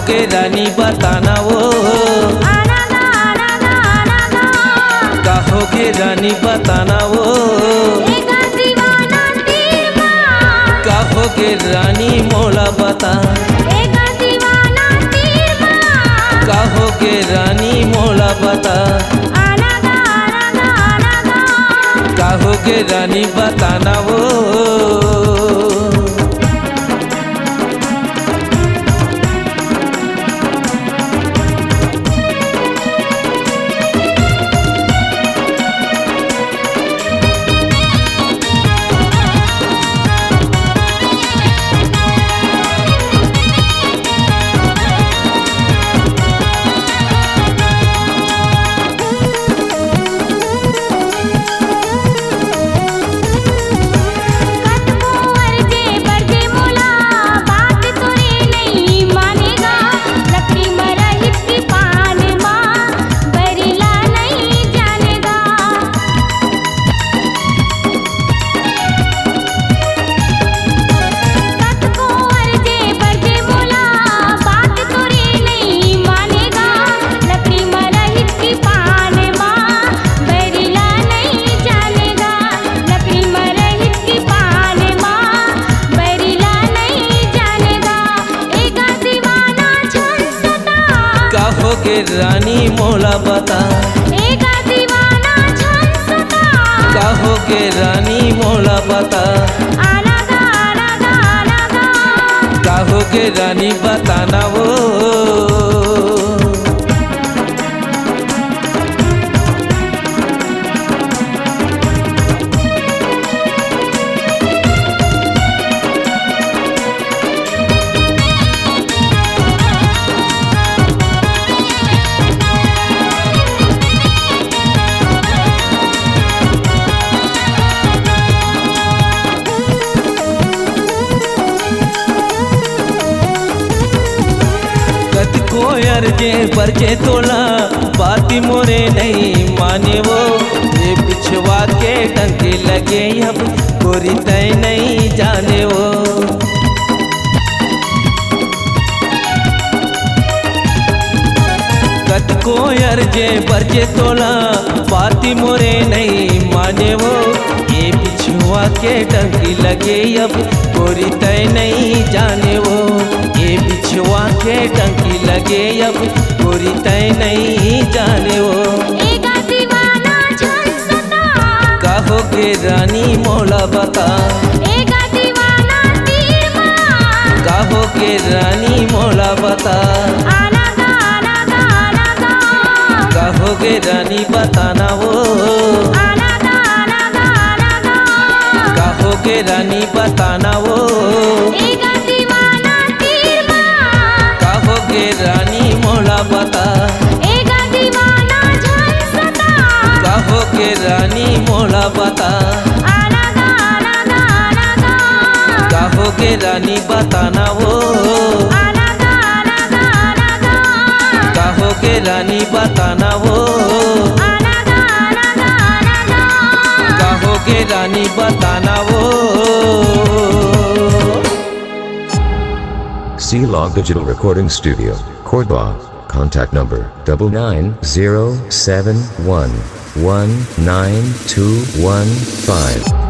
कहोगे रानी बताना वो, कहोगे रानी बताना वो, कहोगे रानी मोला बता, कहोगे रानी मोला बता, कहोगे रानी बताना वो। कहोगे रानी मोला बता, कहोगे रानी मोला बता, कहोगे रानी बताना वो। कोयर जे परजे तोला बाती मोरे नहीं माने वो, ये पिछवा के डंके लगे अब गोरी तय नहीं जाने वो। कत कोयर जे परजे तोला बाती मोरे नहीं माने वो, ये पिछवा के डंके लगे अब गोरी तय नहीं जाने वो, ये बिछुआ के डंकी लगे अब गोरी तय नहीं जाने वो। कहोगे रानी मोला बता, कहोगे रानी मोला बता, कहोगे रानी बताना वो, कहोगे रानी बताना वो। कहोगे रानी मोला बता, कहोगे रानी मोला बता, कहोगे रानी बताना वो, कहोगे रानी बताना वो, कहोगे रानी बताना वो। C-Log Digital Recording Studio, Cordoba. Contact number 99071192115.